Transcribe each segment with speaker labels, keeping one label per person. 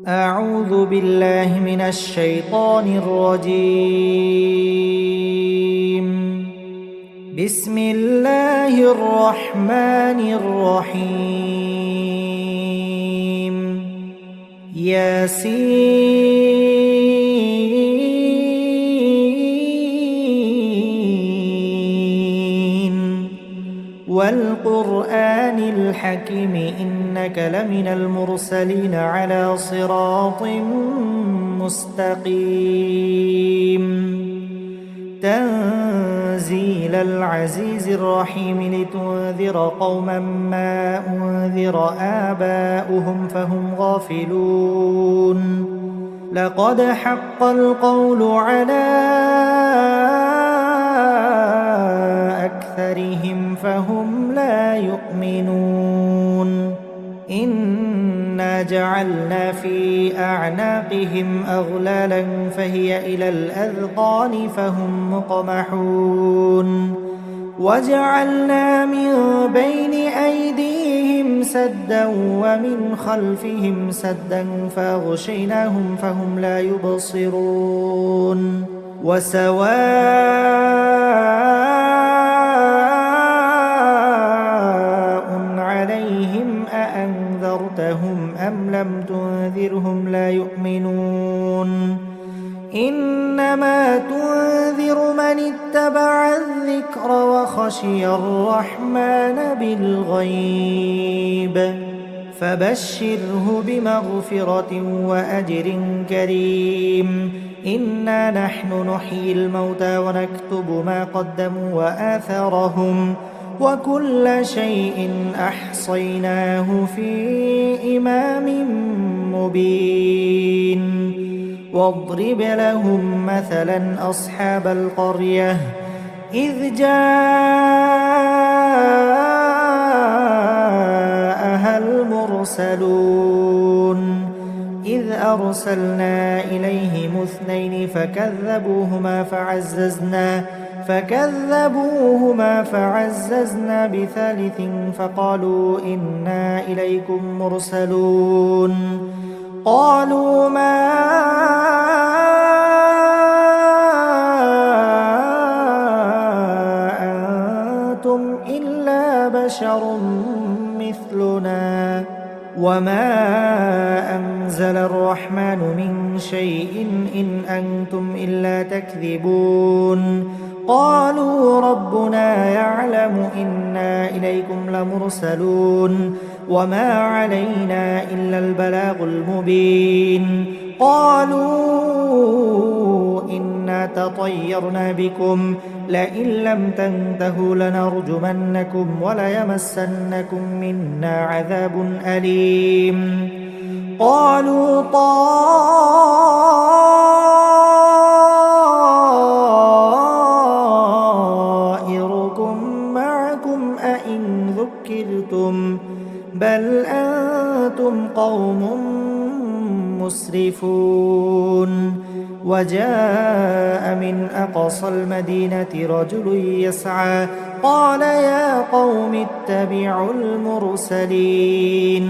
Speaker 1: أعوذ بالله من الشيطان الرجيم. بسم الله الرحمن الرحيم. ياسين والقرآن الحكيم إنك لمن المرسلين على صراط مستقيم. تنزيل العزيز الرحيم لتنذر قوما ما أنذر آباؤهم فهم غافلون. لقد حق القول على أكثرهم فهم لا يؤمنون. إنا جعلنا في أعناقهم أغلالا فهي إلى الأذقان فهم مقمحون. وجعلنا من بين أيديهم سدا ومن خلفهم سدا فأغشيناهم فهم لا يبصرون. أأنذرتهم أم لم تنذرهم لا يؤمنون. إنما تنذر من اتبع الذكر وخشي الرحمن بالغيب فبشره بمغفرة وأجر كريم. إنا نحن نحيي الموتى ونكتب ما قدموا وآثارهم وكل شيء أحصيناه في إمام مبين. واضرب لهم مثلا أصحاب القرية إذ جاءها المرسلون إذ أرسلنا إليهم اثنين فكذبوهما فعززنا بثالث فقالوا إنا إليكم مرسلون. قالوا ما أنتم إلا بشر مثلنا وما أنزل الرحمن من شيء إن أنتم إلا تكذبون. قالوا ربنا يعلم إنا إليكم لمرسلون وما علينا إلا البلاغ المبين. قالوا إنا تطيرنا بكم لئن لم تنتهوا لنرجمنكم وليمسنكم منا عذاب أليم. قالوا طائركم معكم أئن ذكرتم بل أنتم قوم مسرفون. وجاء من أقصى المدينة رجل يسعى قال يا قوم اتبعوا المرسلين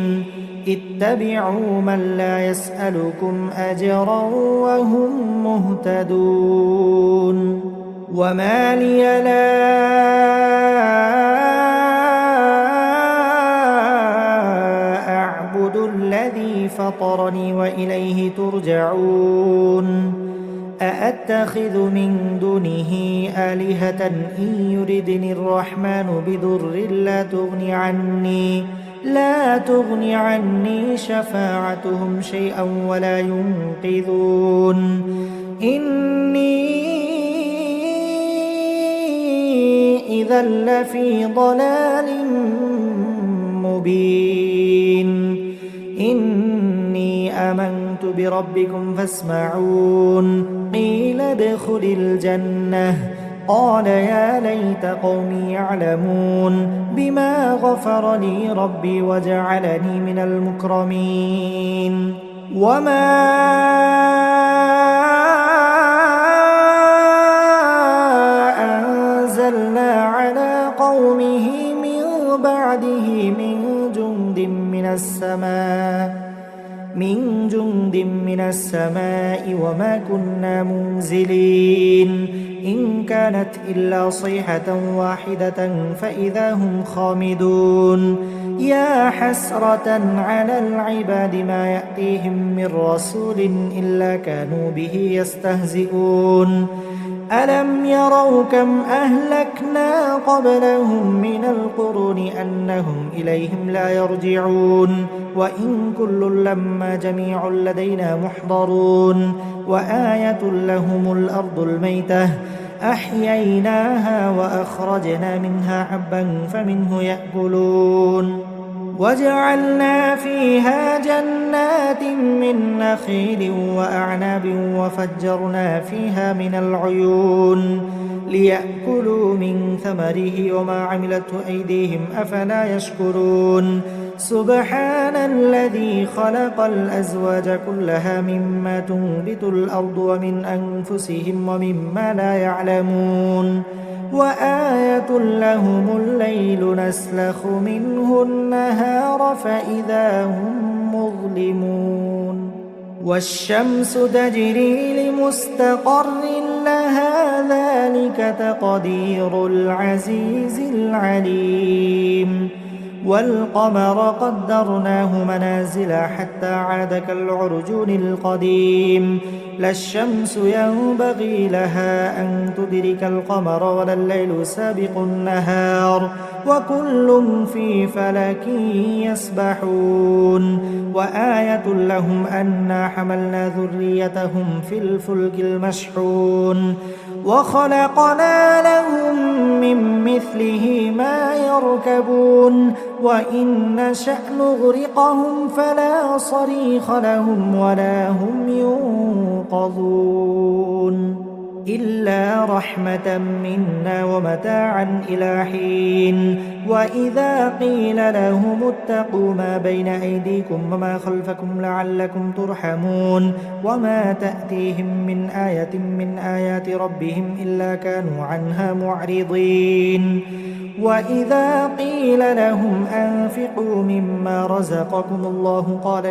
Speaker 1: اتبعوا من لا يسألكم أجرا وهم مهتدون. وما لي لا أعبد الذي فطرني وإليه ترجعون. أأتخذ من دونه آلهة إن يردني الرحمن بضر لا تغني عني شفاعتهم شيئا ولا ينقذون. إني إذا لفي ضلال مبين. إني آمنت بربكم فاسمعون. قيل ادخل الجنة قال يا ليت قومي يعلمون بما غفر لي ربي وجعلني من المكرمين. وما أنزلنا على قومه من بعده من جند جند من السماء وما كنا منزلين إن كانت إلا صيحة واحدة فإذا هم خامدون يا حسرة على العباد ما يأتيهم من رسول إلا كانوا به يستهزئون ألم يروا كم أهلكنا قبلهم من القرون أنهم إليهم لا يرجعون وإن كل لما جميع لدينا محضرون وآية لهم الأرض الميتة أحييناها وأخرجنا منها حبا فمنه يأكلون وجعلنا فيها جنات من نخيل وأعناب وفجرنا فيها من العيون ليأكلوا من ثمره وما عملته أيديهم أفلا يشكرون سبحان الذي خلق الأزواج كلها مما تنبت الأرض ومن أنفسهم ومما لا يعلمون وآية لهم الليل نسلخ منه النهار فإذا هم مظلمون والشمس تجري لمستقر لها ذلك تقدير العزيز العليم والقمر قدرناه منازل حتى عاد كالعرجون القديم لا الشمس ينبغي لها أن تدرك القمر ولا الليل سابق النهار وكل في فلك يسبحون وآية لهم أنا حملنا ذريتهم في الفلك المشحون وخلقنا لهم من مثله ما يركبون وإن نشأ نغرقهم فلا صريخ لهم ولا هم ينقذون إلا رحمة منا ومتاعا إلى حين وإذا قيل لهم اتقوا ما بين أيديكم وما خلفكم لعلكم ترحمون وما تأتيهم من آية من آيات ربهم إلا كانوا عنها معرضين وإذا قيل لهم أنفقوا مما رزقكم الله قال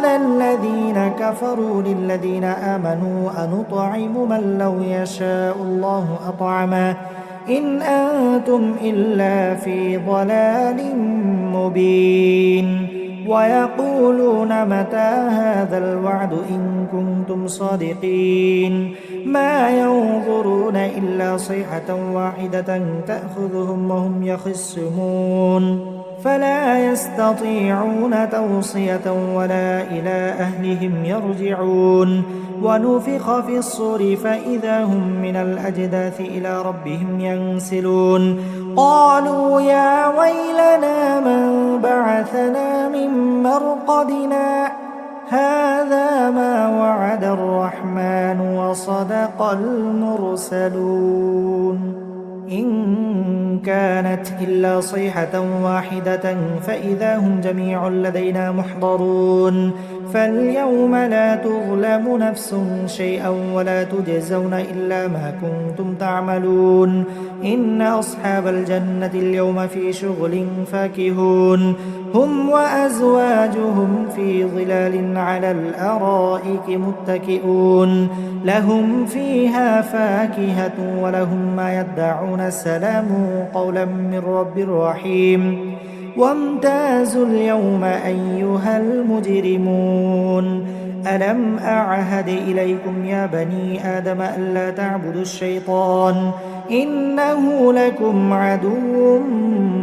Speaker 1: الذين كفروا للذين آمنوا أنطعم من لو يشاء الله أطعمه إن أنتم إلا في ضلال مبين ويقولون متى هذا الوعد إن كنتم صادقين ما ينظرون إلا صيحة واحدة تأخذهم وهم يخصمون فلا يستطيعون توصية ولا إلى أهلهم يرجعون ونفخ في الصور فإذا هم من الأجداث إلى ربهم ينسلون قالوا يا ويلنا من بعثنا من مرقدنا هذا ما وعد الرحمن وصدق المرسلون إن كانت إلا صيحة واحدة فإذا هم جميع لدينا محضرون فاليوم لا تظلم نفس شيئا ولا تجزون إلا ما كنتم تعملون إن أصحاب الجنة اليوم في شغل فاكهون هم وأزواجهم في ظلال على الأرائك متكئون لهم فيها فاكهة ولهم ما يدعون سلام قولا من رب رحيم وامتازوا اليوم أيها المجرمون ألم أعهد إليكم يا بني آدم ألا تعبدوا الشيطان إنه لكم عدو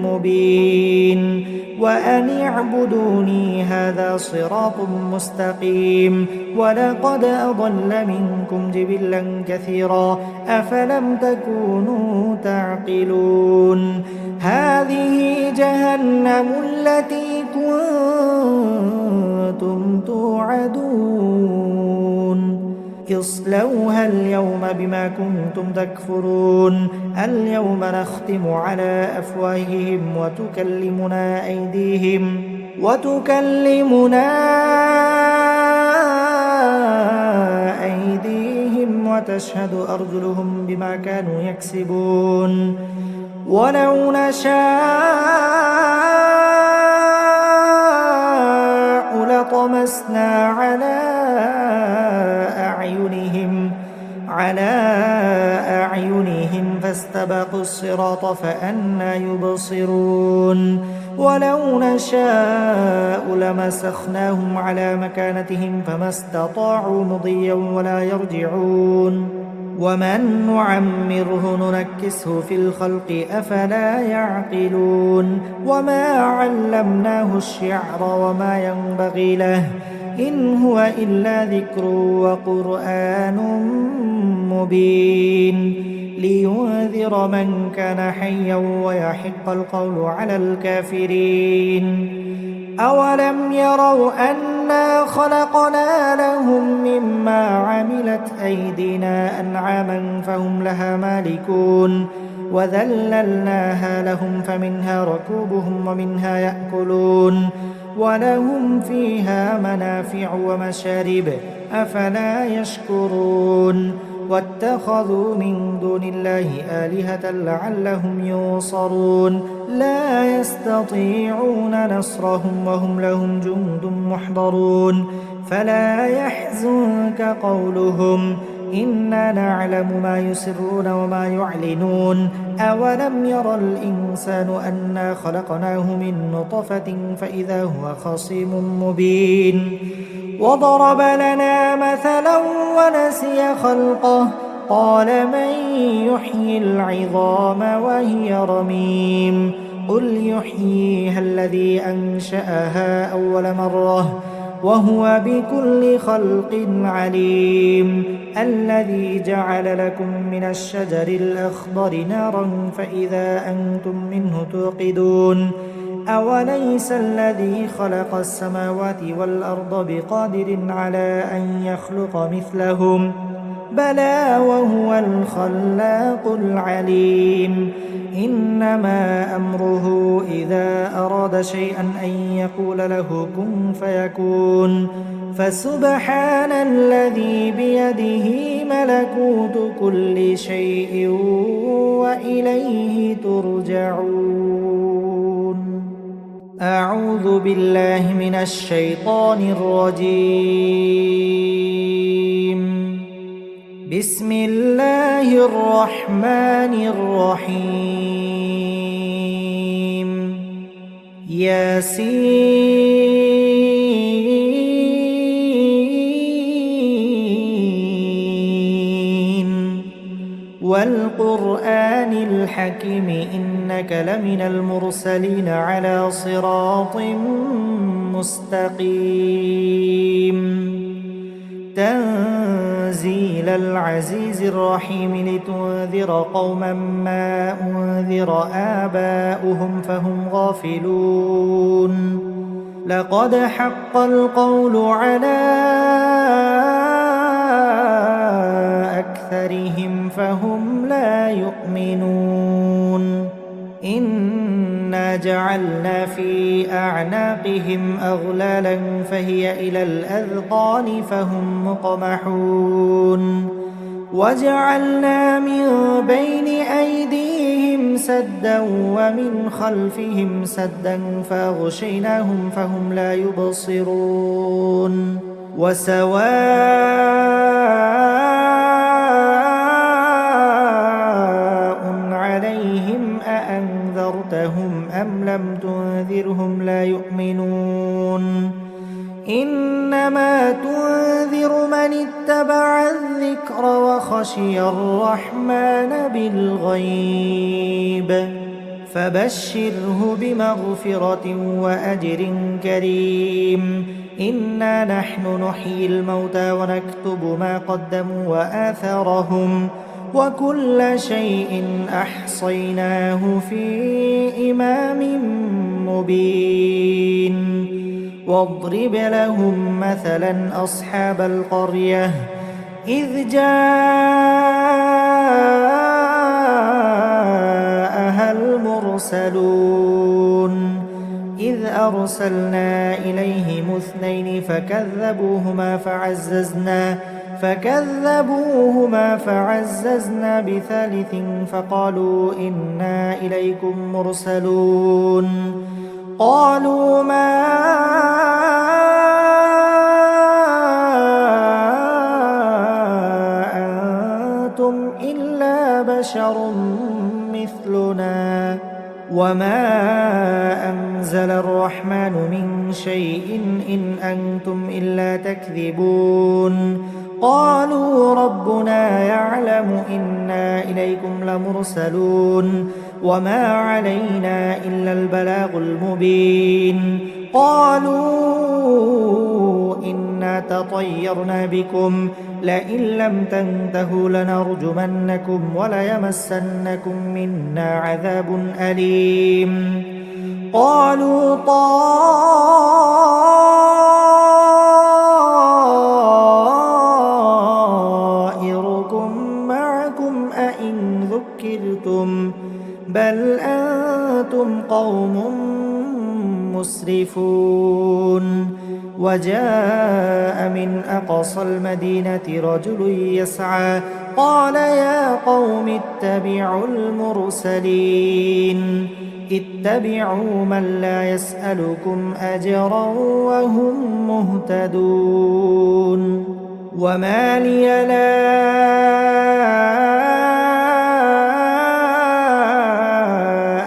Speaker 1: مبين وأن اعبدوني هذا صراط مستقيم ولقد أضل منكم جبلا كثيرا أفلم تكونوا تعقلون هذه جهنم التي كنتم توعدون اصلوها اليوم بما كنتم تكفرون اليوم نختم على أفواههم وتكلمنا أيديهم وتشهد أرجلهم بما كانوا يكسبون ولو نشاء فطمسنا على أعينهم فاستبقوا الصراط فأنى يبصرون ولو نشاء لمسخناهم على مكانتهم فما استطاعوا مضيا ولا يرجعون ومن نعمره ننكسه في الخلق أفلا يعقلون وما علمناه الشعر وما ينبغي له إن هو إلا ذكر وقرآن مبين لينذر من كان حيا ويحق القول على الكافرين أولم يروا أنا خلقنا لهم مما عملت أيدينا أنعاما فهم لها مالكون وذللناها لهم فمنها ركوبهم ومنها يأكلون ولهم فيها منافع ومشارب أفلا يشكرون واتخذوا من دون الله آلهة لعلهم ينصرون لا يستطيعون نصرهم وهم لهم جند محضرون فلا يحزنك قولهم إنا نعلم ما يسرون وما يعلنون أولم ير الإنسان أنا خلقناه من نطفة فإذا هو خصيم مبين وضرب لنا مثلا ونسي خلقه قال من يحيي العظام وهي رميم قل يحييها الذي أنشأها أول مرة وهو بكل خلق عليم الذي جعل لكم من الشجر الأخضر نارا فإذا أنتم منه توقدون أوليس الذي خلق السماوات والأرض بقادر على أن يخلق مثلهم بلى وهو الخلاق العليم إنما أمره إذا أراد شيئا أن يقول له كن فيكون فسبحان الذي بيده ملكوت كل شيء وإليه ترجعون أعوذ بالله من الشيطان الرجيم بسم الله الرحمن الرحيم ياسين والقرآن الحكيم إنك لمن المرسلين على صراط مستقيم تنزيل العزيز الرحيم لتنذر قوما ما أنذر آباؤهم فهم غافلون لقد حق القول على أكثرهم فهم لا يؤمنون إنا جعلنا في أعناقهم أغلالا فهي إلى الأذقان فهم مقمحون وجعلنا من بين أيديهم سدا ومن خلفهم سدا فأغشيناهم فهم لا يبصرون أأنذرتهم أم لم تنذرهم لا يؤمنون إنما تنذر من اتبع الذكر وخشي الرحمن بالغيب فبشره بمغفرة وأجر كريم إنا نحن نحيي الموتى ونكتب ما قدموا وآثارهم وكل شيء أحصيناه في إمام مبين واضرب لهم مثلا أصحاب القرية إذ جاءها المرسلون إذ أرسلنا إليهم اثنين فكذبوهما فعززنا بثالث فقالوا إنا إليكم مرسلون قالوا ما بشر مثلنا وما أنزل الرحمن من شيء إن أنتم إلا تكذبون قالوا ربنا يعلم إنا إليكم لمرسلون وما علينا إلا البلاغ المبين قالوا إنا تطيرنا بكم لئن لم تنتهوا لنرجمنكم وليمسنكم منا عذاب أليم قالوا طائركم معكم أئن ذكرتم بل أنتم قوم مسرفون وجاء من أقصى المدينة رجل يسعى قال يا قوم اتبعوا المرسلين اتبعوا من لا يسألكم أجرا وهم مهتدون وما لي لا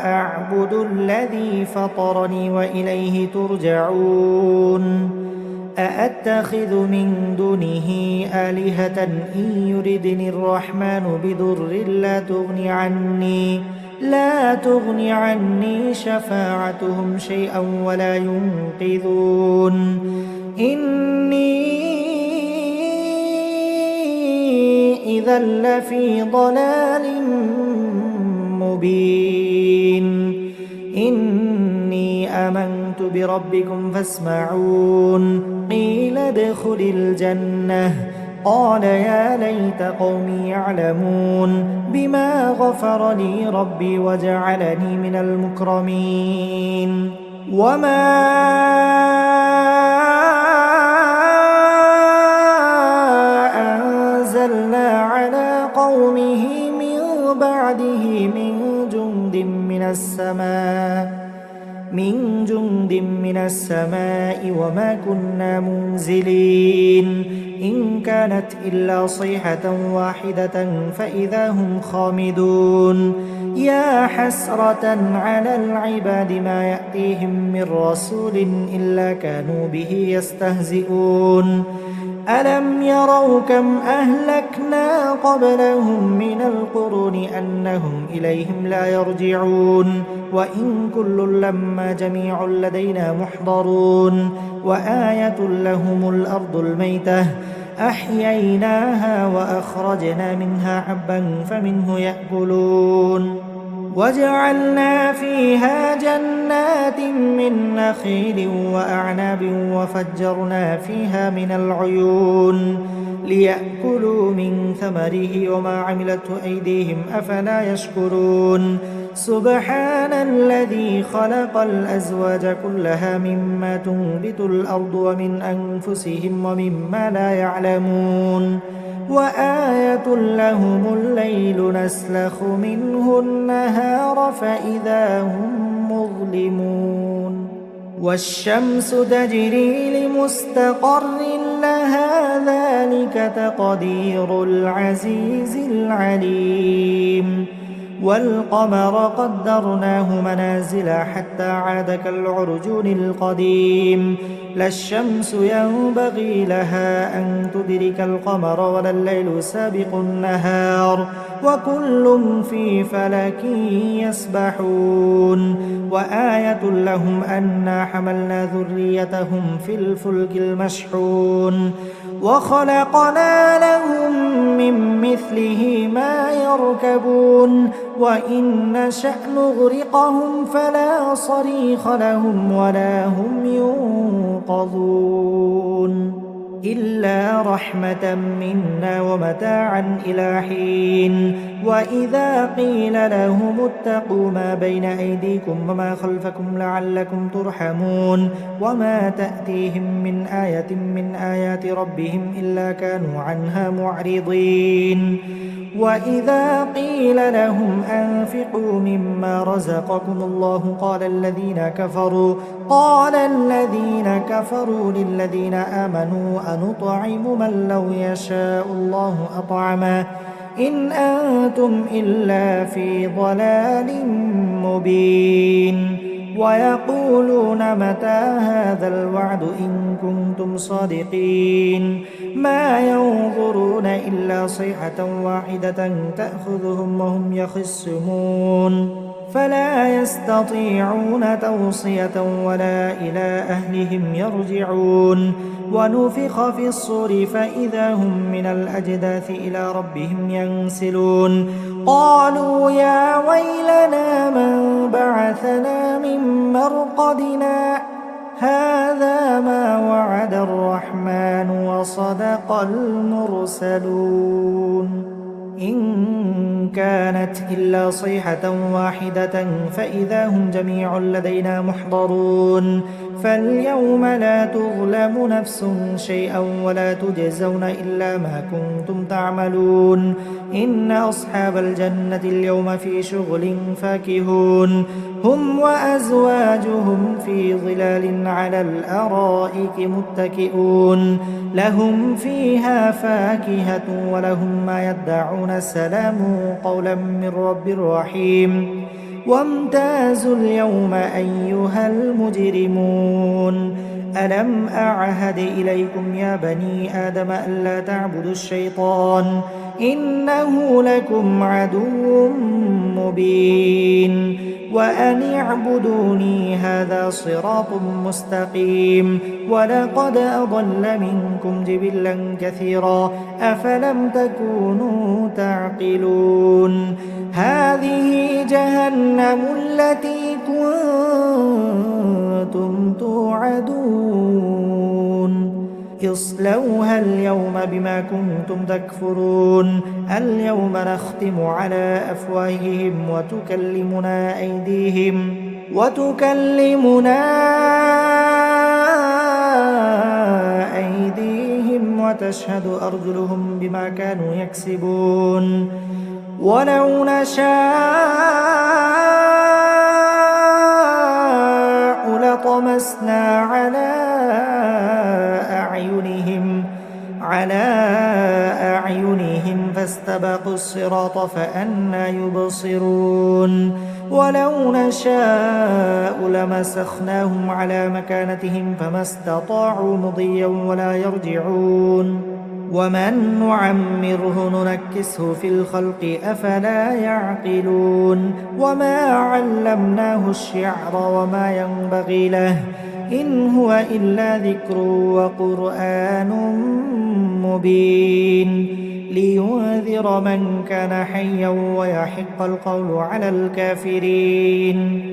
Speaker 1: أعبد الذي فطرني وإليه ترجعون أأتخذ من دونه آلهة إن يردني الرحمن بضر لا تغني عني شفاعتهم شيئا ولا ينقذون إني إذا لفي ضلال مبين إني آمنت بربكم فاسمعون قيل ادخل الجنة قال يا ليت قومي يعلمون بما غفر لي ربي وجعلني من المكرمين وما أنزلنا على قومه من بعده من جند من السماء وما كنا منزلين إن كانت إلا صيحة واحدة فإذا هم خامدون يا حسرة على العباد ما يأتيهم من رسول إلا كانوا به يستهزئون ألم يروا كم أهلكنا قبلهم من القرون أنهم إليهم لا يرجعون وإن كل لما جميع لدينا محضرون وآية لهم الأرض الميتة أحييناها وأخرجنا منها حبا فمنه يأكلون وجعلنا فيها جنات من نخيل وأعناب وفجرنا فيها من العيون ليأكلوا من ثمره وما عملته أيديهم أفلا يشكرون سبحان الذي خلق الأزواج كلها مما تنبت الأرض ومن أنفسهم ومما لا يعلمون وآية لهم الليل نسلخ منه النهار فإذا هم مظلمون والشمس تجري لمستقر لها ذلك تقدير العزيز العليم والقمر قدرناه منازل حتى عاد كالعرجون القديم لا الشمس ينبغي لها أن تدرك القمر ولا الليل سابق النهار وكل في فلك يسبحون وآية لهم أنا حملنا ذريتهم في الفلك المشحون وخلقنا لهم من مثله ما يركبون وإن نشأ نغرقهم فلا صريخ لهم ولا هم ينقذون إلا رحمة منا ومتاعا إلى حين وإذا قيل لهم اتقوا ما بين أيديكم وما خلفكم لعلكم ترحمون وما تأتيهم من آية من آيات ربهم إلا كانوا عنها معرضين وإذا قيل لهم أنفقوا مما رزقكم الله قال الذين كفروا للذين آمنوا أنطعم من لو يشاء الله أطعمه إن أنتم إلا في ضلال مبين ويقولون متى هذا الوعد إن كنتم صادقين ما ينظرون إلا صيحة واحدة تأخذهم وهم يخصمون فلا يستطيعون توصية ولا إلى أهلهم يرجعون ونفخ في الصور فإذا هم من الأجداث إلى ربهم ينسلون قالوا يا ويلنا من بعثنا من مرقدنا هذا ما وعد الرحمن وصدق المرسلون إن كانت إلا صيحة واحدة فإذا هم جميع لدينا محضرون فاليوم لا تظلم نفس شيئا ولا تجزون إلا ما كنتم تعملون إن أصحاب الجنة اليوم في شغل فاكهون هم وأزواجهم في ظلال على الأرائك متكئون لهم فيها فاكهة ولهم ما يدعون السلام قولا من رب رحيم وامتازوا اليوم أيها المجرمون ألم أعهد إليكم يا بني آدم ألا تعبدوا الشيطان إنه لكم عدو مبين وأن اعبدوني هذا صراط مستقيم ولقد أضل منكم جبلا كثيرا أفلم تكونوا تعقلون هذه جهنم التي كنتم توعدون اصلوها اليوم بما كنتم تكفرون اليوم نختم على أفواههم وتكلمنا أيديهم وتشهد أرجلهم بما كانوا يكسبون ولو نشاء لطمسنا على أعينهم فاستبقوا الصراط فأنى يبصرون ولو نشاء لمسخناهم على مكانتهم فما استطاعوا مضيا ولا يرجعون ومن نعمره ننكسه في الخلق أفلا يعقلون وما علمناه الشعر وما ينبغي له إن هو إلا ذكر وقرآن مبين لينذر من كان حيا ويحق القول على الكافرين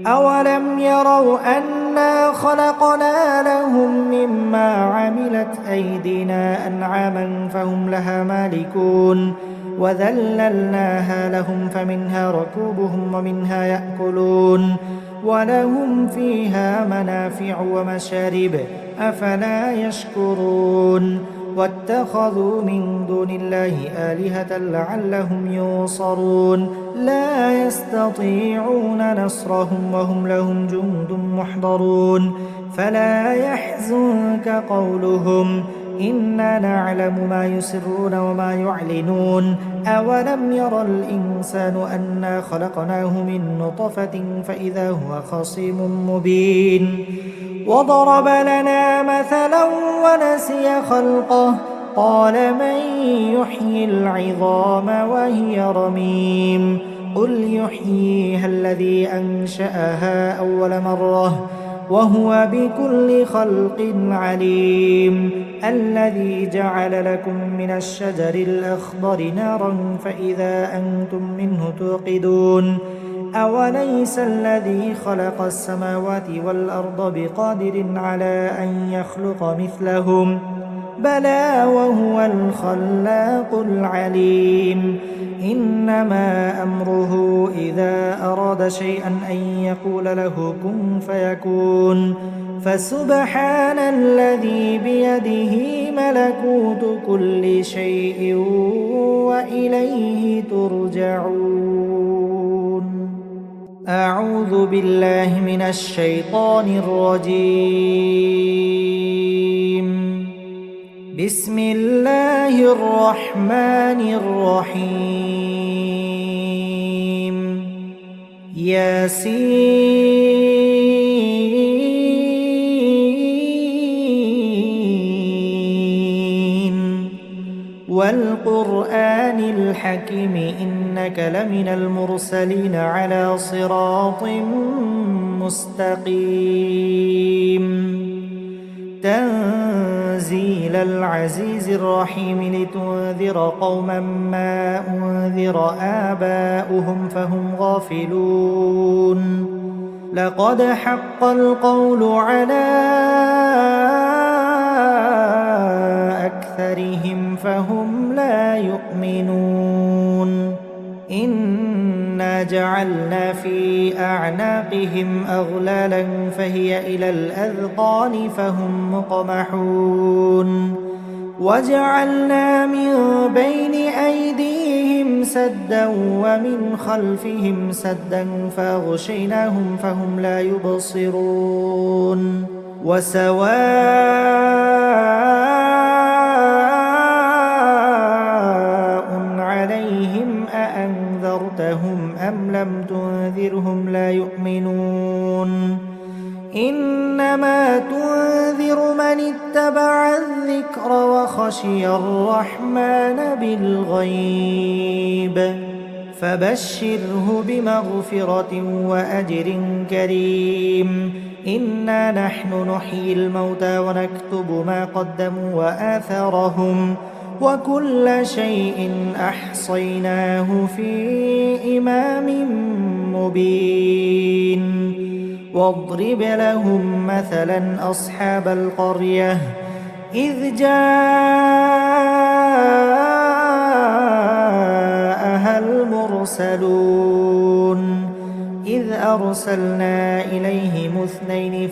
Speaker 1: أولم يروا أنا خلقنا لهم مما عملت أيدينا أنعاما فهم لها مالكون وذللناها لهم فمنها ركوبهم ومنها يأكلون ولهم فيها منافع ومشارب أفلا يشكرون واتخذوا من دون الله آلهة لعلهم ينصرون لا يستطيعون نصرهم وهم لهم جند محضرون فلا يحزنك قولهم إنا نعلم ما يسرون وما يعلنون أولم ير الإنسان أنا خلقناه من نطفة فإذا هو خصيم مبين وضرب لنا مثلا ونسي خلقه قال من يحيي العظام وهي رميم قل يحييها الذي أنشأها أول مرة وهو بكل خلق عليم الذي جعل لكم من الشجر الأخضر نارا فإذا أنتم منه توقدون أوليس الذي خلق السماوات والأرض بقادر على أن يخلق مثلهم بلى وهو الخلاق العليم إنما أمره إذا أراد شيئا أن يقول له كن فيكون فسبحان الذي بيده ملكوت كل شيء وإليه ترجعون أعوذ بالله من الشيطان الرجيم بسم الله الرحمن الرحيم ياسين والقرآن الحكيم إنك لمن المرسلين على صراط مستقيم تنزيل العزيز الرحيم لتنذر قوما ما أنذر آباؤهم فهم غافلون لقد حق القول على أكثرهم فهم لا يؤمنون إنا جعلنا في أعناقهم أغلالا فهي إلى الأذقان فهم مقمحون وجعلنا من بين أيديهم سدا ومن خلفهم سدا فأغشيناهم فهم لا يبصرون أأنذرتهم أم لم تنذرهم لا يؤمنون إنما تنذر من اتبع الذكر وخشي الرحمن بالغيب فبشره بمغفرة وأجر كريم إنا نحن نحيي الموتى ونكتب ما قدموا وآثارهم وكل شيء أحصيناه في إمام مبين واضرب لهم مثلا أصحاب القرية إذ جاءها المرسلون إذ أرسلنا إليهم اثنين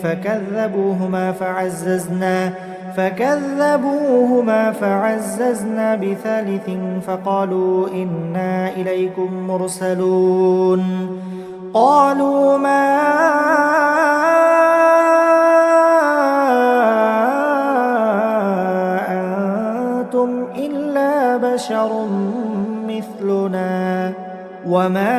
Speaker 1: فكذبوهما فعززنا بثالث فقالوا إنا إليكم مرسلون قالوا ما أنتم إلا بشر مثلنا وما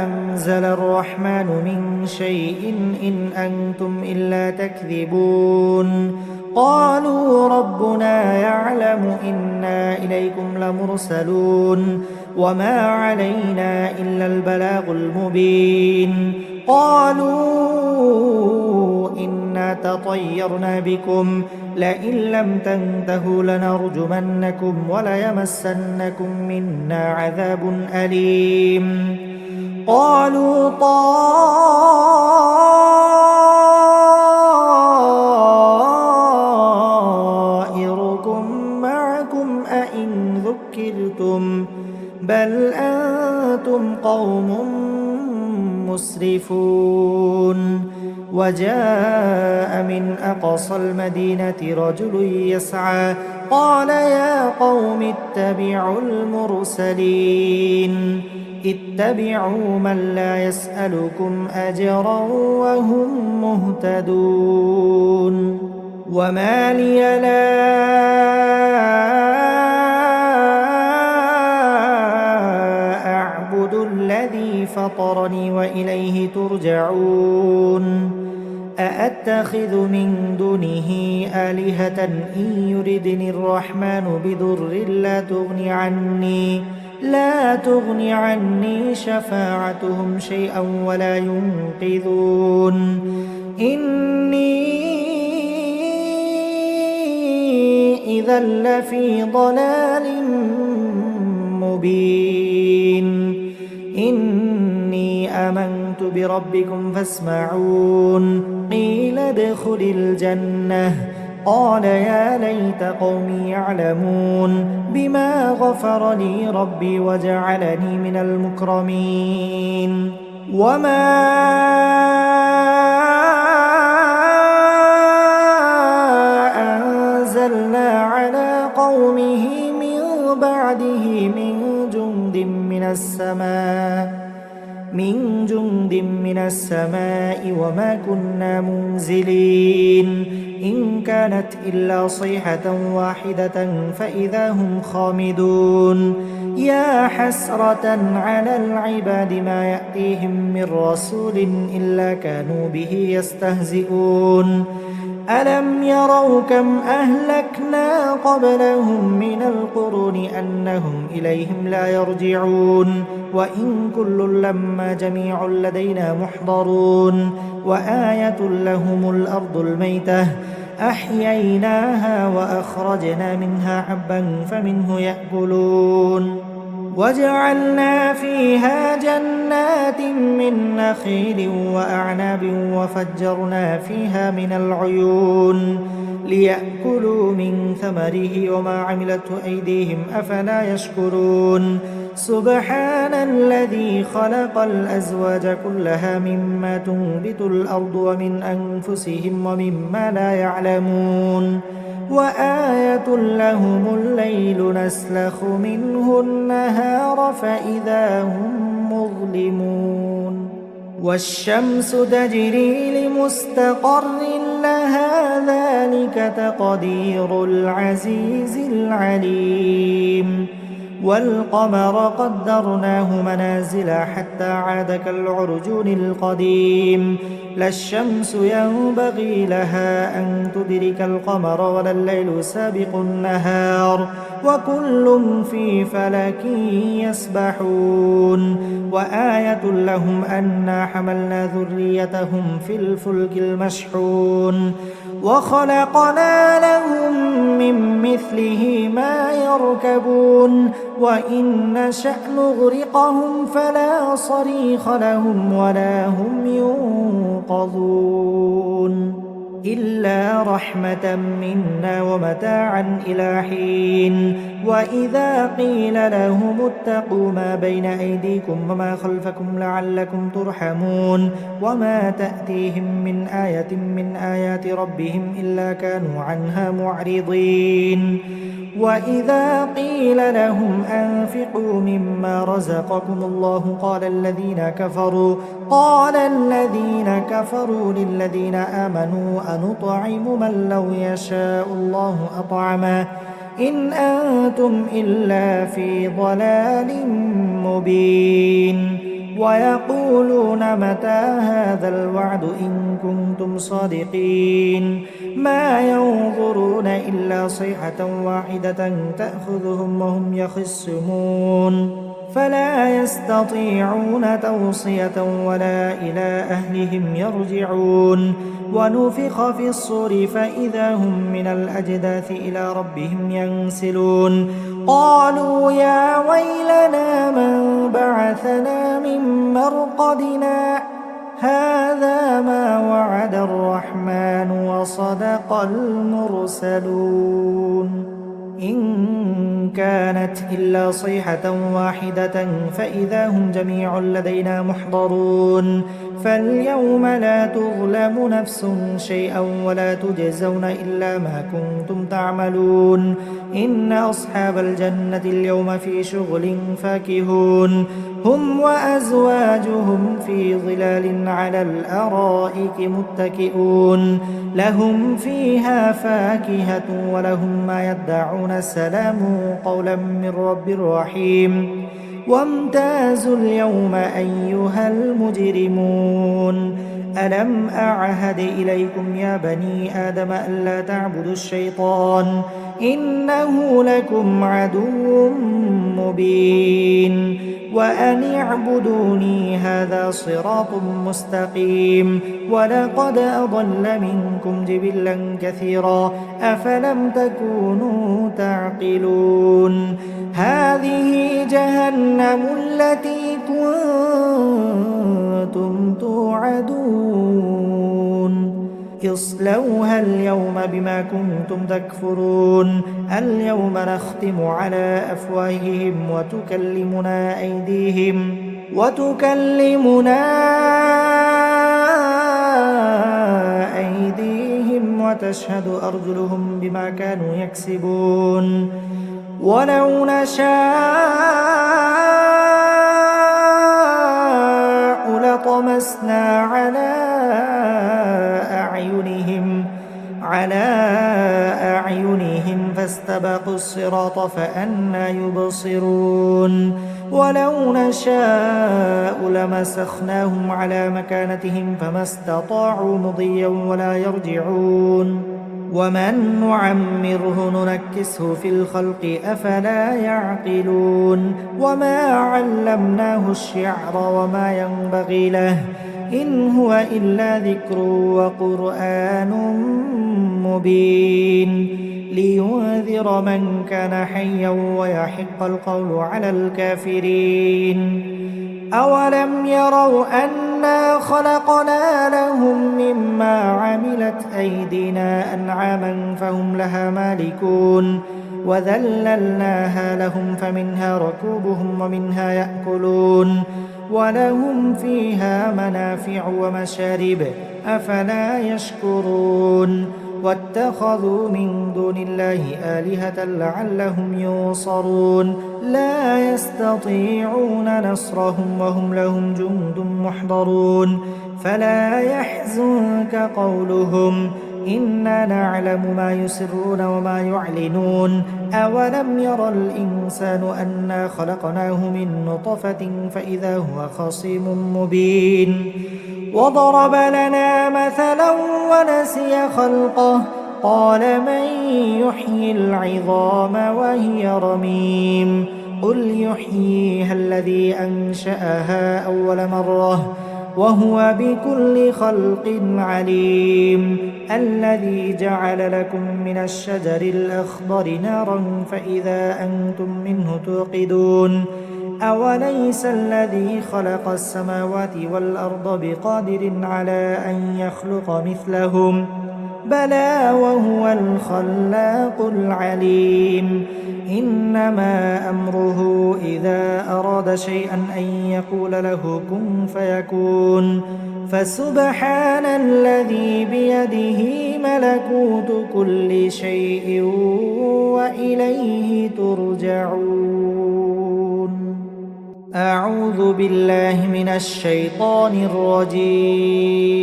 Speaker 1: أنزل الرحمن من شيء إن أنتم إلا تكذبون قالوا ربنا يعلم إنا إليكم لمرسلون وما علينا إلا البلاغ المبين قالوا إنا تطيرنا بكم لئن لم تنتهوا لنرجمنكم وليمسنكم منا عذاب أليم قالوا طائركم معكم أئن ذكرتم بل أنتم قوم مسرفون وجاء من أقصى المدينة رجل يسعى قال يا قوم اتبعوا المرسلين اتبعوا من لا يسألكم أجرا وهم مهتدون وما لي لا أعبد الذي فطرني وإليه ترجعون أأتخذ من دونه آلهة إن يردني الرحمن بضر لا تغني عني شفاعتهم شيئا ولا ينقذون إني إذا لفي ضلال مبين إني آمنت بربكم فاسمعون قيل ادخل الجنة قال يا ليت قومي يعلمون بما غفر لي ربي وجعلني من المكرمين وما أنزلنا على قومه من بعده من جند من السماء وما كنا منزلين إن كانت إلا صيحة واحدة فإذا هم خامدون يا حسرة على العباد ما يأتيهم من رسول إلا كانوا به يستهزئون ألم يروا كم أهلكنا قبلهم من القرون أنهم إليهم لا يرجعون وإن كل لما جميع لدينا محضرون وآية لهم الأرض الميتة أحييناها وأخرجنا منها حبا فمنه يأكلون وجعلنا فيها جنات من نخيل وأعناب وفجرنا فيها من العيون ليأكلوا من ثمره وما عملته أيديهم أفلا يشكرون سبحان الذي خلق الأزواج كلها مما تنبت الأرض ومن أنفسهم ومما لا يعلمون وآية لهم الليل نسلخ منه النهار فإذا هم مظلمون والشمس تجري لمستقر لها ذلك تقدير العزيز العليم والقمر قدرناه منازل حتى عاد كالعرجون القديم لا الشمس ينبغي لها أن تدرك القمر ولا الليل سابق النهار وكل في فلك يسبحون وآية لهم أنا حملنا ذريتهم في الفلك المشحون وخلقنا لهم من مثله ما يركبون وإن نشأ نغرقهم فلا صريخ لهم ولا هم ينقذون إلا رحمة منا ومتاعا إلى حين وإذا قيل لهم اتقوا ما بين أيديكم وما خلفكم لعلكم ترحمون وما تأتيهم من آية من آيات ربهم إلا كانوا عنها معرضين وإذا قيل لهم أنفقوا مما رزقكم الله قال الذين كفروا للذين آمنوا أنطعم من لو يشاء الله أطعمه إن أنتم إلا في ضلال مبين ويقولون متى هذا الوعد إن كنتم صادقين ما ينظرون إلا صيحة واحدة تأخذهم وهم يخصمون فلا يستطيعون توصية ولا إلى أهلهم يرجعون ونفخ في الصور فإذا هم من الأجداث إلى ربهم ينسلون قالوا يا ويلنا من بعثنا من مرقدنا هذا ما وعد الرحمن وصدق المرسلون إن كانت إلا صيحة واحدة فإذا هم جميع لدينا محضرون فاليوم لا تظلم نفس شيئا ولا تجزون إلا ما كنتم تعملون إن أصحاب الجنة اليوم في شغل فاكهون هم وأزواجهم في ظلال على الأرائك متكئون لهم فيها فاكهة ولهم ما يدعون سلام قولا من رب رحيم وامتازوا اليوم أيها المجرمون ألم أعهد إليكم يا بني آدم ألا تعبدوا الشيطان إنه لكم عدو مبين وأن اعبدوني هذا صراط مستقيم ولقد أضل منكم جبلا كثيرا أفلم تكونوا تعقلون هذه جهنم التي كنتم توعدون اصلوها اليوم بما كنتم تكفرون اليوم نختم على أفواههم وتكلمنا أيديهم وتشهد أرجلهم بما كانوا يكسبون ولو نشاء لطمسنا على على أعينهم فاستبقوا الصراط فأنى يبصرون ولو نشاء لمسخناهم على مكانتهم فما استطاعوا مضيا ولا يرجعون ومن نعمره ننكسه في الخلق أفلا يعقلون وما علمناه الشعر وما ينبغي له إن هو إلا ذكر وقرآن مبين لينذر من كان حيا ويحق القول على الكافرين أولم يروا أنا خلقنا لهم مما عملت أيدينا أنعاما فهم لها مالكون وذللناها لهم فمنها ركوبهم ومنها يأكلون ولهم فيها منافع ومشارب أفلا يشكرون واتخذوا من دون الله آلهة لعلهم ينصرون لا يستطيعون نصرهم وهم لهم جند محضرون فلا يحزنك قولهم إنا نعلم ما يسرون وما يعلنون أولم ير الإنسان أنا خلقناه من نطفة فإذا هو خصيم مبين وضرب لنا مثلا ونسي خلقه قال من يحيي العظام وهي رميم قل يحييها الذي أنشأها أول مرة وهو بكل خلق عليم الذي جعل لكم من الشجر الأخضر نارا فإذا أنتم منه توقدون أوليس الذي خلق السماوات والأرض بقادر على أن يخلق مثلهم بلى وهو الخلاق العليم إنما أمره إذا أراد شيئا أن يقول له كن فيكون فسبحان الذي بيده ملكوت كل شيء وإليه ترجعون أعوذ بالله من الشيطان الرجيم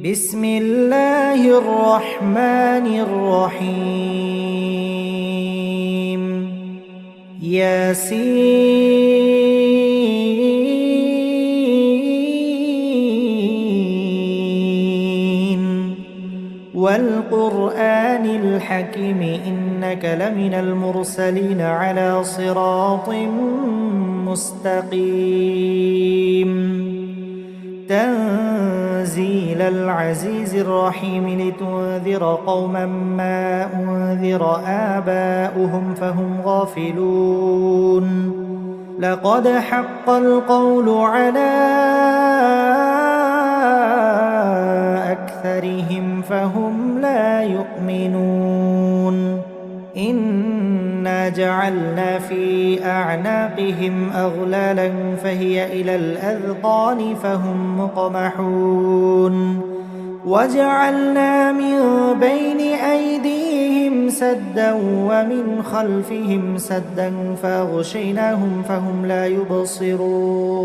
Speaker 1: بسم الله الرحمن الرحيم ياسين والقرآن الحكيم إنك لمن المرسلين على صراط مستقيم تنزيل العزيز الرحيم لتنذر قوما ما أنذر آباؤهم فهم غافلون لقد حق القول على أكثرهم فهم لا يؤمنون إنا جعلنا في أعناقهم أغلالا فهي إلى الأذقان فهم مقمحون وجعلنا من بين أيديهم سدا ومن خلفهم سدا فأغشيناهم فهم لا يبصرون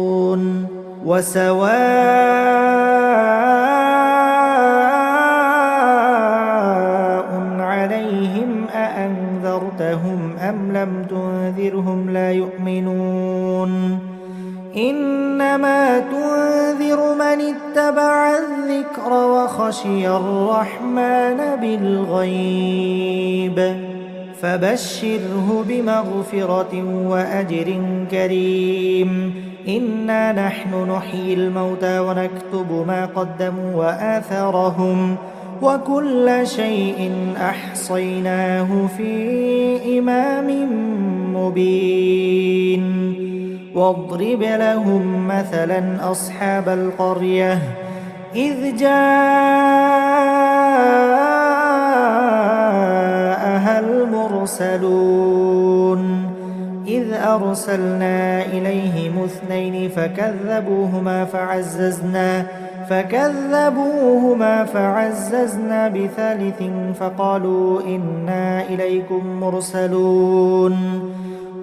Speaker 1: أأنذرتهم أم لم تنذرهم لا يؤمنون إنما تنذر من اتبع الذكر وخشي الرحمن بالغيب فبشره بمغفرة وأجر كريم إنا نحن نحيي الموتى ونكتب ما قدموا وآثارهم وكل شيء أحصيناه في إمام مبين واضرب لهم مثلا أصحاب القرية إذ جاءها المرسلون إذ أرسلنا إليهم اثنين فكذبوهما فعززنا بثالث فقالوا إنا إليكم مرسلون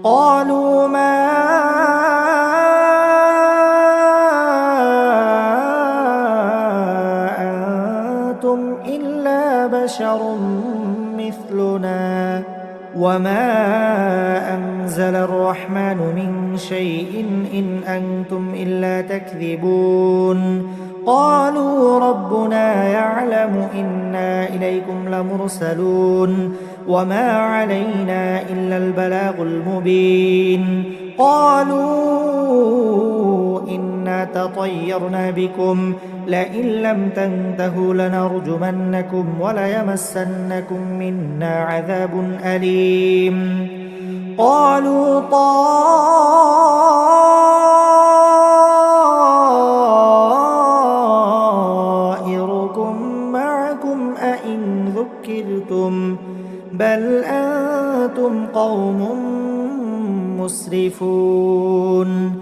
Speaker 1: قالوا ما بشر مثلنا وما أنزل الرحمن من شيء إن أنتم إلا تكذبون قالوا ربنا يعلم إنا إليكم لمرسلون وما علينا إلا البلاغ المبين قالوا إنا تطيرنا بكم لئن لم تنتهوا لنرجمنكم وليمسنكم منا عذاب أليم قالوا طائركم معكم أئن ذكرتم بل أنتم قوم مسرفون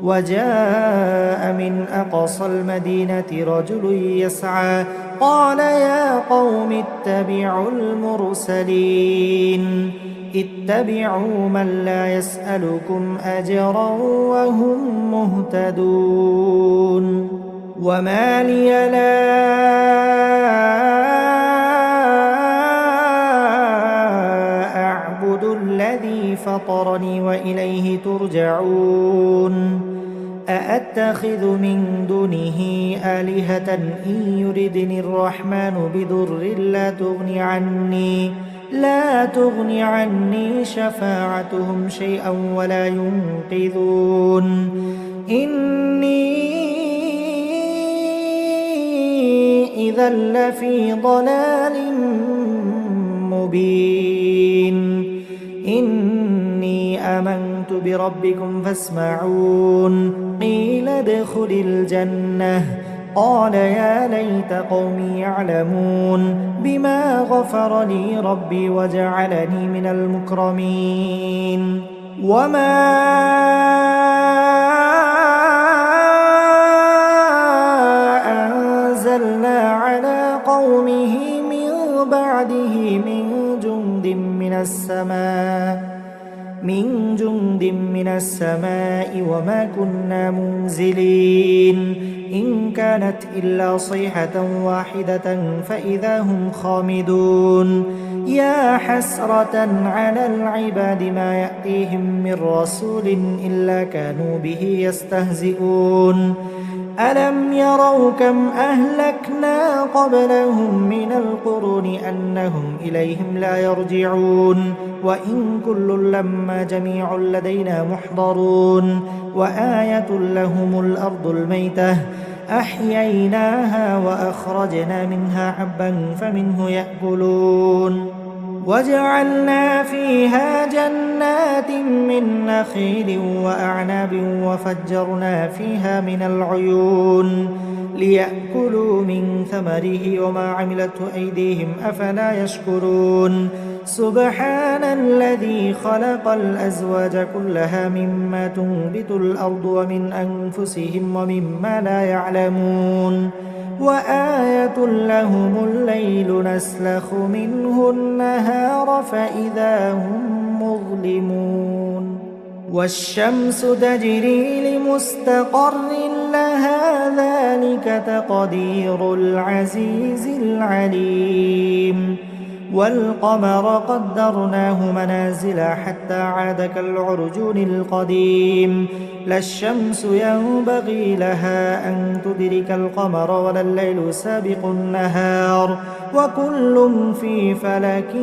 Speaker 1: وجاء من أقصى المدينة رجل يسعى قال يا قوم اتبعوا المرسلين اتبعوا من لا يسألكم أجرا وهم مهتدون وما لي لا أعبد الذي فطرني وإليه ترجعون أأتخذ من دونه آلهة إن يردني الرحمن بضر لا تغني عني شفاعتهم شيئا ولا ينقذون إني إذا لفي ضلال مبين إني آمنت بربكم فاسمعون قيل ادخل الجنة قال يا ليت قومي يعلمون بما غفر لي ربي وجعلني من المكرمين وما أنزلنا على قومه من بعده من جند من السماء وما كنا منزلين إن كانت إلا صيحة واحدة فإذا هم خامدون يا حسرة على العباد ما يأتيهم من رسول إلا كانوا به يستهزئون ألم يروا كم أهلكنا قبلهم من القرون أنهم إليهم لا يرجعون وإن كل لما جميع لدينا محضرون وآية لهم الأرض الميتة أحييناها وأخرجنا منها حبا فمنه يأكلون وجعلنا فيها جنات من نخيل وأعناب وفجرنا فيها من العيون ليأكلوا من ثمره وما عملته أيديهم أفلا يشكرون سبحان الذي خلق الأزواج كلها مما تنبت الأرض ومن أنفسهم ومما لا يعلمون وآية لهم الليل نسلخ منه النهار فإذا هم مظلمون والشمس تجري لمستقر لها ذلك تقدير العزيز العليم والقمر قدرناه منازل حتى عاد كالعرجون القديم لا الشمس ينبغي لها أن تدرك القمر ولا الليل سابق النهار وكل في فلك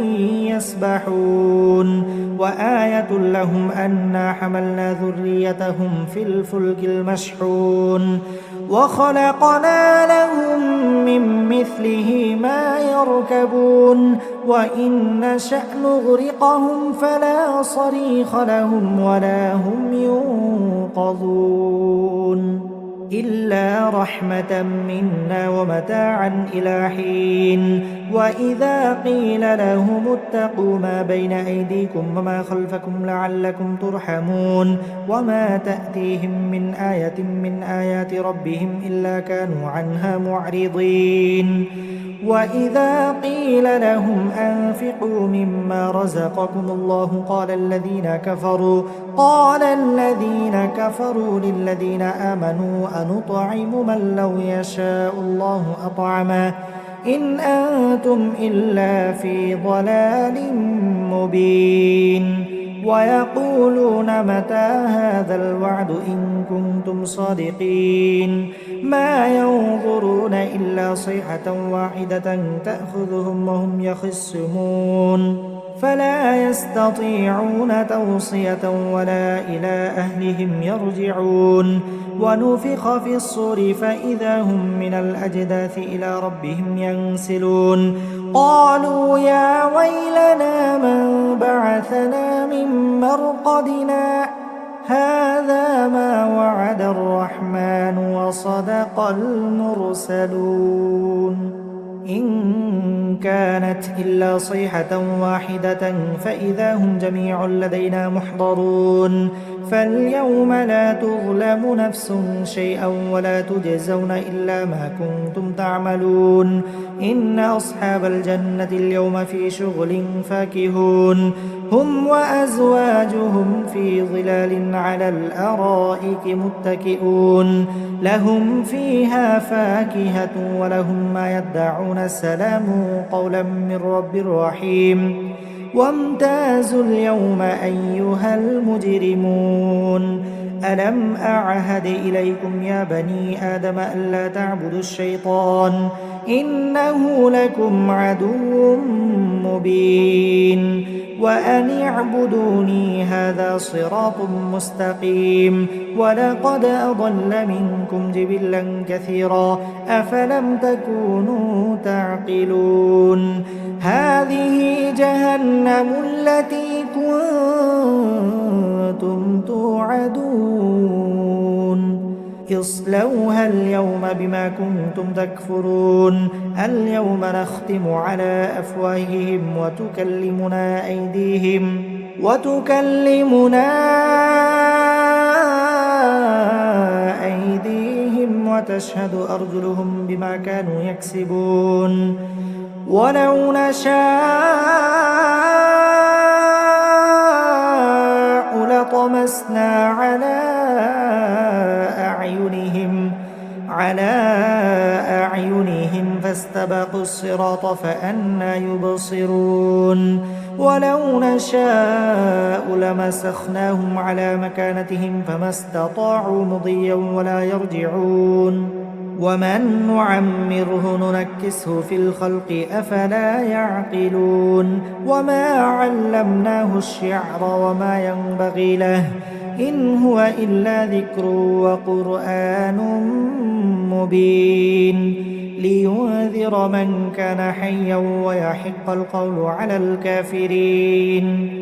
Speaker 1: يسبحون وآية لهم أنا حملنا ذريتهم في الفلك المشحون وخلقنا لهم من مثله ما يركبون وإن نشأ نغرقهم فلا صريخ لهم ولا هم ينقذون إلا رحمة منا ومتاعا إلى حين وإذا قيل لهم اتقوا ما بين أيديكم وما خلفكم لعلكم ترحمون وما تأتيهم من آية من آيات ربهم إلا كانوا عنها معرضين وإذا قيل لهم أنفقوا مما رزقكم الله قال الذين كفروا للذين آمنوا أنطعم من لو يشاء الله أطعمه إن أنتم إلا في ضلال مبين ويقولون متى هذا الوعد إن كنتم صادقين ما ينظرون إلا صيحة واحدة تأخذهم وهم يخصمون فلا يستطيعون توصية ولا إلى أهلهم يرجعون ونفخ في الصور فإذا هم من الأجداث إلى ربهم ينسلون قالوا يا ويلنا من بعثنا من مرقدنا هذا ما وعد الرحمن وصدق المرسلون إن كانت إلا صيحة واحدة فإذا هم جميع لدينا محضرون فاليوم لا تظلم نفس شيئا ولا تجزون إلا ما كنتم تعملون إن أصحاب الجنة اليوم في شغل فاكهون هم وأزواجهم في ظلال على الأرائك متكئون لهم فيها فاكهة ولهم ما يدعون السلام قولا من رب رحيم وامتازوا اليوم أيها المجرمون ألم أعهد إليكم يا بني آدم ألا تعبدوا الشيطان إنه لكم عدو مبين وأن اعبدوني هذا صراط مستقيم ولقد أضل منكم جبلا كثيرا أفلم تكونوا تعقلون هذه جهنم التي كنتم توعدون اصلوها اليوم بما كنتم تكفرون اليوم نختم على أفواههم وتكلمنا أيديهم وتشهد أرجلهم بما كانوا يكسبون ولو نشاء لطمسنا على أعينهم فاستبقوا الصراط فأنى يبصرون ولو نشاء لمسخناهم على مكانتهم فما استطاعوا مضيا ولا يرجعون ومن نعمره ننكسه في الخلق أفلا يعقلون وما علمناه الشعر وما ينبغي له إن هو إلا ذكر وقرآن مبين لينذر من كان حيا ويحق القول على الكافرين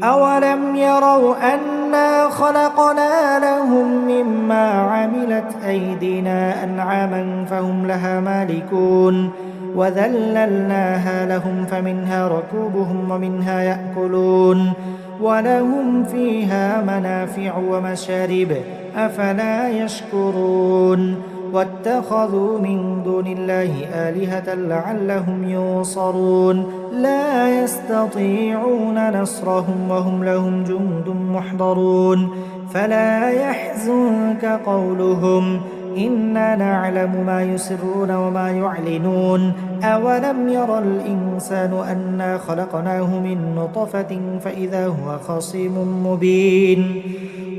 Speaker 1: أولم يروا أنا خلقنا لهم مما عملت أيدينا أنعاما فهم لها مالكون وذللناها لهم فمنها ركوبهم ومنها يأكلون ولهم فيها منافع ومشارب أفلا يشكرون واتخذوا من دون الله آلهة لعلهم ينصرون لا يستطيعون نصرهم وهم لهم جند محضرون فلا يحزنك قولهم إنا نعلم ما يسرون وما يعلنون أولم ير الإنسان أنا خلقناه من نطفة فإذا هو خصيم مبين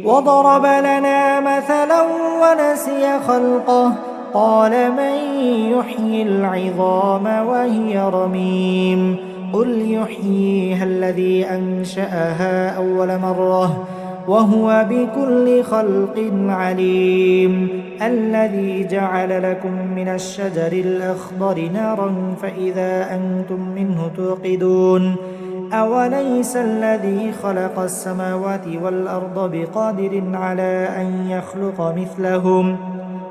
Speaker 1: وضرب لنا مثلا ونسي خلقه قال من يحيي العظام وهي رميم قل يحييها الذي أنشأها أول مرة وهو بكل خلق عليم الذي جعل لكم من الشجر الأخضر نارا فإذا أنتم منه توقدون أوليس الذي خلق السماوات والأرض بقادر على أن يخلق مثلهم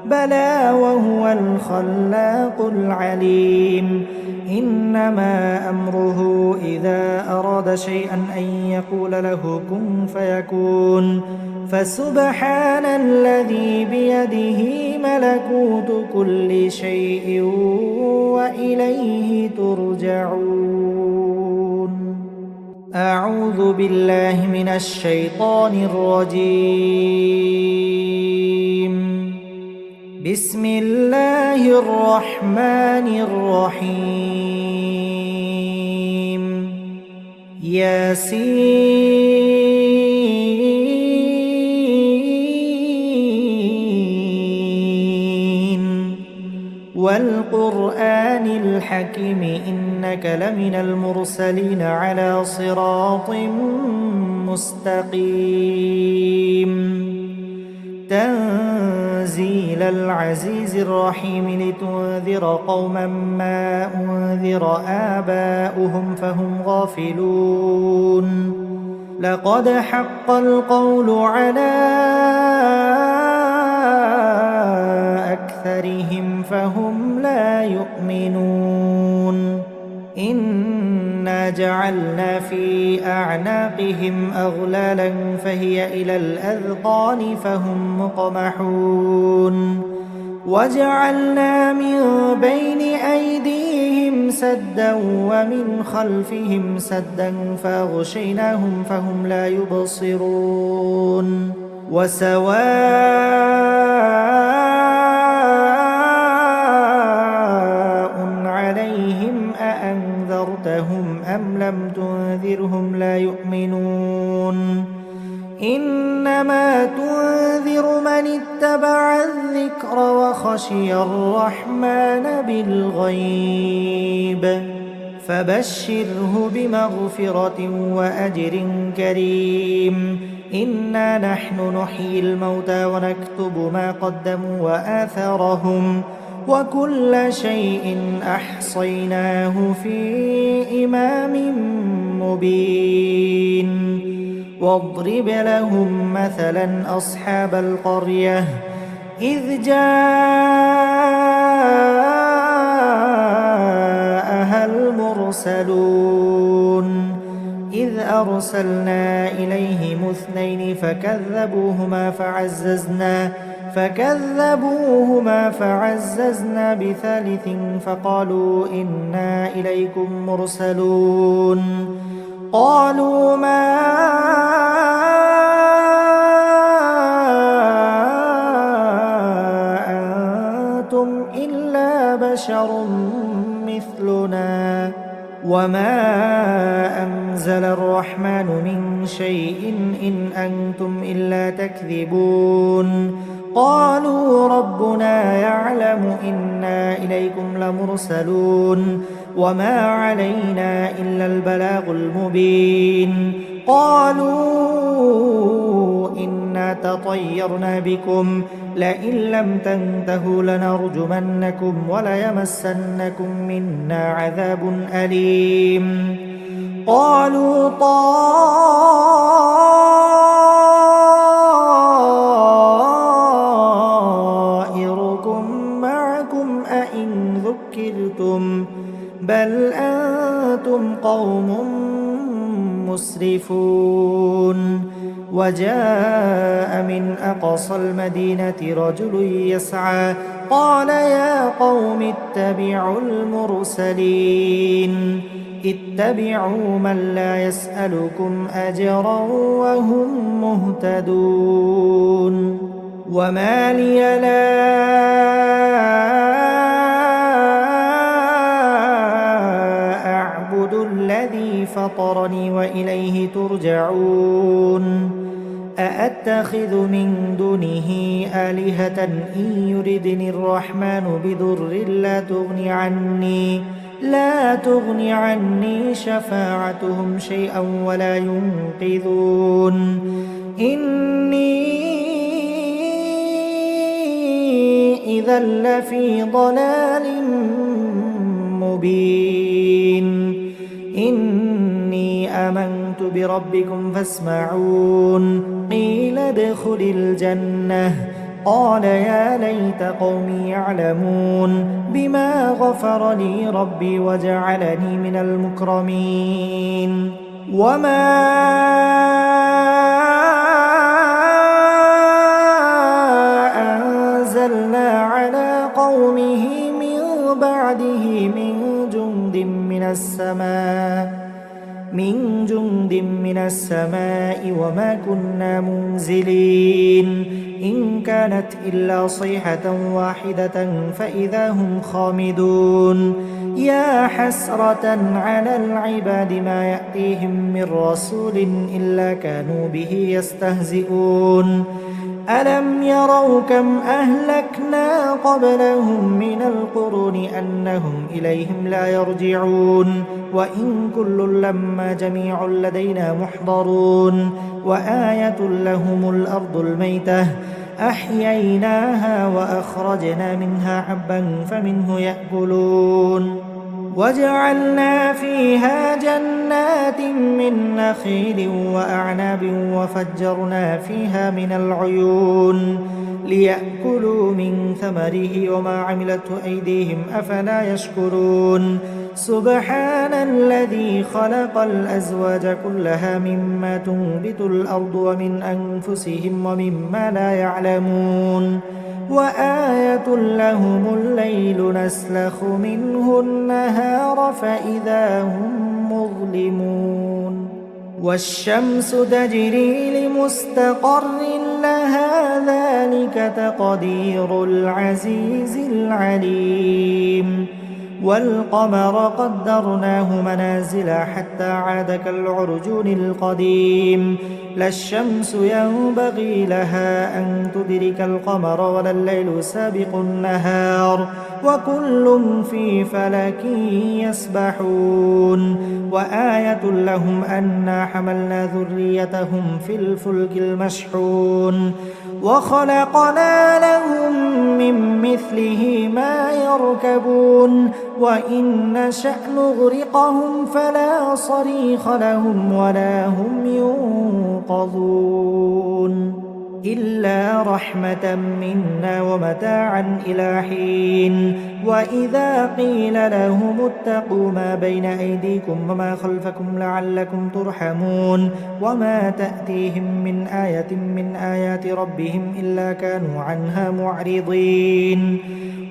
Speaker 1: بلى وهو الخلاق العليم إنما أمره إذا أراد شيئا أن يقول له كن فيكون فسبحان الذي بيده ملكوت كل شيء وإليه ترجعون أعوذ بالله من الشيطان الرجيم بسم الله الرحمن الرحيم ياسين والقرآن الحكيم إنك لمن المرسلين على صراط مستقيم تنزيل العزيز الرحيم لتنذر قوما ما أنذر آباؤهم فهم غافلون لقد حق القول على أكثرهم فهم لا يؤمنون إنا جعلنا في أعناقهم أغلالا فهي إلى الأذقان فهم مقمحون وجعلنا من بين أيديهم سدا ومن خلفهم سدا فأغشيناهم فهم لا يبصرون أأنذرتهم أم لم تنذرهم لا يؤمنون إنما تنذر من اتبع الذكر وخشي الرحمن بالغيب فبشره بمغفرة وأجر كريم إنا نحن نحيي الموتى ونكتب ما قدموا وآثارهم وكل شيء أحصيناه في إمام مبين واضرب لهم مثلا أصحاب القرية إذ جاءها المرسلون إذ أرسلنا إليهم اثنين فكذبوهما فعززنا بثالث فقالوا إنا إليكم مرسلون قالوا ما أنتم إلا بشر مثلنا وما أنزل الرحمن من شيء إن أنتم إلا تكذبون قالوا ربنا يعلم إنا إليكم لمرسلون وما علينا إلا البلاغ المبين قالوا إنا تطيرنا بكم لئن لم تنتهوا لنرجمنكم وليمسنكم منا عذاب أليم قالوا طائركم معكم أئن ذكرتم بل أنتم قوم مسرفون وجاء من أقصى المدينة رجل يسعى قال يا قوم اتبعوا المرسلين اتبعوا من لا يسألكم أجرا وهم مهتدون وما لي لا أعبد الذي فطرني وإليه ترجعون أأتخذ من دونه آلهة إن يردني الرحمن بضر لا تغني عني شفاعتهم شيئا ولا ينقذون إني إذا لفي ضلال مبين إني آمنت بربكم فاسمعون قيل ادخل الجنة قال يا ليت قومي يعلمون بما غفر لي ربي وجعلني من المكرمين وما أنزلنا على قومه من بعده من جند من السماء من جند من السماء وما كنا منزلين إن كانت إلا صيحة واحدة فإذا هم خامدون يا حسرة على العباد ما يأتيهم من رسول إلا كانوا به يستهزئون ألم يروا كم أهلكنا قبلهم من القرون أنهم إليهم لا يرجعون وإن كل لما جميع لدينا محضرون وآية لهم الأرض الميتة أحييناها وأخرجنا منها حبا فمنه يأكلون وجعلنا فيها جنات من نخيل وأعناب وفجرنا فيها من العيون ليأكلوا من ثمره وما عملته أيديهم أفلا يشكرون سبحان الذي خلق الأزواج كلها مما تنبت الأرض ومن أنفسهم ومما لا يعلمون وآية لهم الليل نسلخ منه النهار فإذا هم مظلمون والشمس تجري لمستقر لها ذلك تقدير العزيز العليم والقمر قدرناه منازل حتى عاد كالعرجون القديم لا الشمس ينبغي لها أن تدرك القمر ولا الليل سابق النهار وكل في فلك يسبحون وآية لهم أنا حملنا ذريتهم في الفلك المشحون وخلقنا لهم من مثله ما يركبون وإن نشأ نغرقهم فلا صريخ لهم ولا هم ينقذون إلا رحمة منا ومتاعا إلى حين وإذا قيل لهم اتقوا ما بين أيديكم وما خلفكم لعلكم ترحمون وما تأتيهم من آية من آيات ربهم إلا كانوا عنها معرضين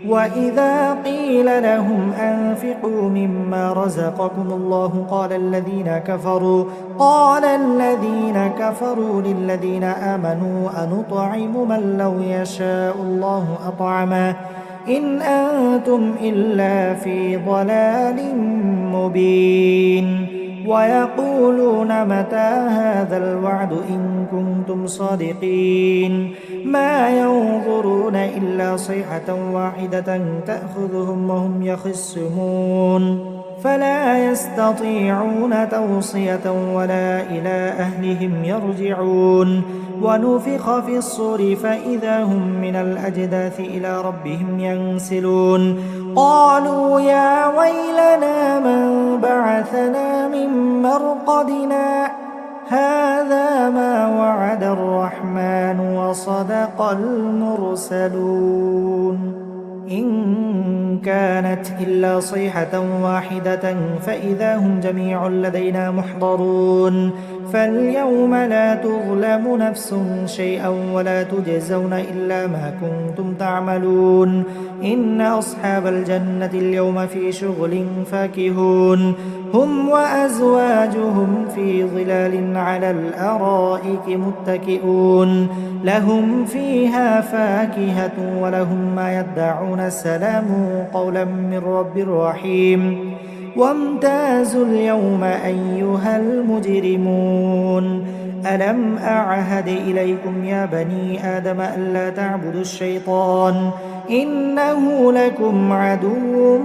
Speaker 1: وإذا قيل لهم أنفقوا مما رزقكم الله قال الذين كفروا للذين آمنوا أنطعم من لو يشاء الله أطعمه إن أنتم إلا في ضلال مبين ويقولون متى هذا الوعد إن كنتم صادقين ما ينظرون إلا صيحة واحدة تأخذهم وهم يخصمون فلا يستطيعون توصية ولا إلى أهلهم يرجعون ونفخ في الصور فإذا هم من الأجداث إلى ربهم ينسلون قالوا يا ويلنا من بعثنا من مرقدنا هذا ما وعد الرحمن وصدق المرسلون إن كانت إلا صيحة واحدة فإذا هم جميع لدينا محضرون فاليوم لا تظلم نفس شيئا ولا تجزون إلا ما كنتم تعملون إن أصحاب الجنة اليوم في شغل فاكهون هم وأزواجهم في ظلال على الأرائك متكئون لهم فيها فاكهة ولهم ما يدعون سلام قولا من رب رحيم وامتازوا اليوم أيها المجرمون ألم أعهد إليكم يا بني آدم ألا تعبدوا الشيطان إنه لكم عدو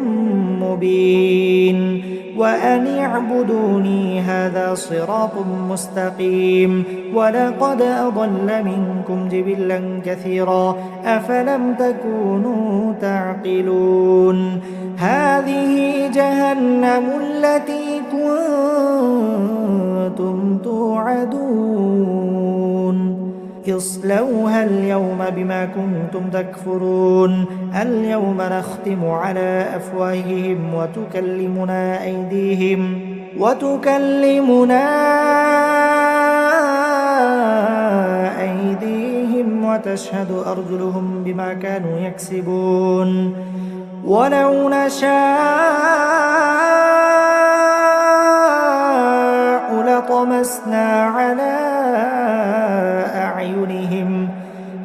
Speaker 1: مبين وأن اعبدوني هذا صراط مستقيم ولقد أضل منكم جبلا كثيرا أفلم تكونوا تعقلون هذه جهنم التي كنتم توعدون اصلوها اليوم بما كنتم تكفرون اليوم نختم على أفواههم وتكلمنا أيديهم وتشهد أرجلهم بما كانوا يكسبون ولو نشاء فطمسنا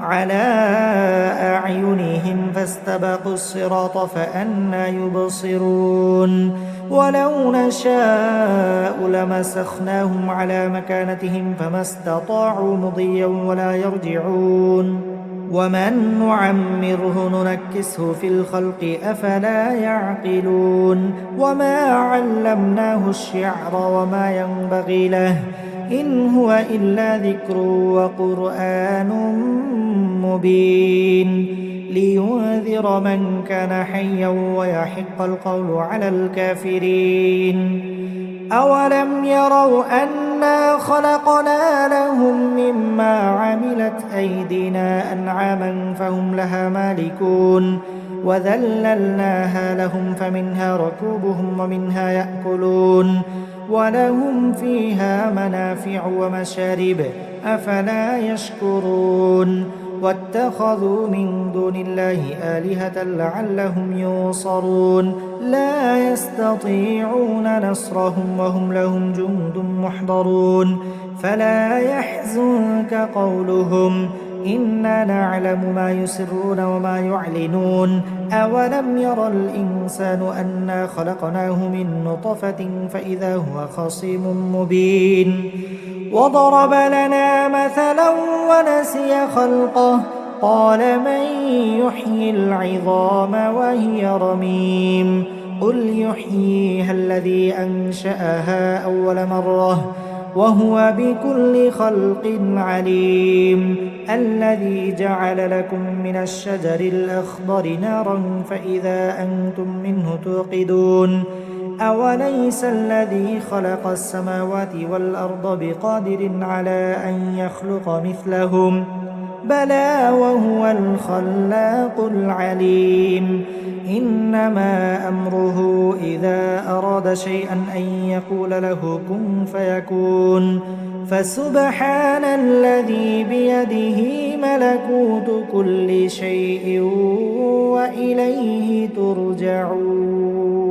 Speaker 1: على أعينهم فاستبقوا الصراط فأنى يبصرون ولو نشاء لمسخناهم على مكانتهم فما استطاعوا مضيا ولا يرجعون ومن نعمره ننكسه في الخلق أفلا يعقلون وما علمناه الشعر وما ينبغي له إن هو إلا ذكر وقرآن مبين لينذر من كان حيا ويحق القول على الكافرين أولم يروا أنا خلقنا لهم مما عملت أيدينا أنعاما فهم لها مالكون وذللناها لهم فمنها ركوبهم ومنها يأكلون ولهم فيها منافع ومشارب أفلا يشكرون واتخذوا من دون الله آلهة لعلهم ينصرون لا يستطيعون نصرهم وهم لهم جند محضرون فلا يحزنك قولهم إنا نعلم ما يسرون وما يعلنون أولم ير الإنسان أنا خلقناه من نطفة فإذا هو خصيم مبين وضرب لنا مثلا ونسي خلقه قال من يحيي العظام وهي رميم قل يحييها الذي أنشأها أول مرة وهو بكل خلق عليم الذي جعل لكم من الشجر الأخضر نارا فإذا أنتم منه توقدون أوليس الذي خلق السماوات والأرض بقادر على أن يخلق مثلهم بلى وهو الخلاق العليم إنما أمره إذا أراد شيئا أن يقول له كن فيكون فسبحان الذي بيده ملكوت كل شيء وإليه ترجعون.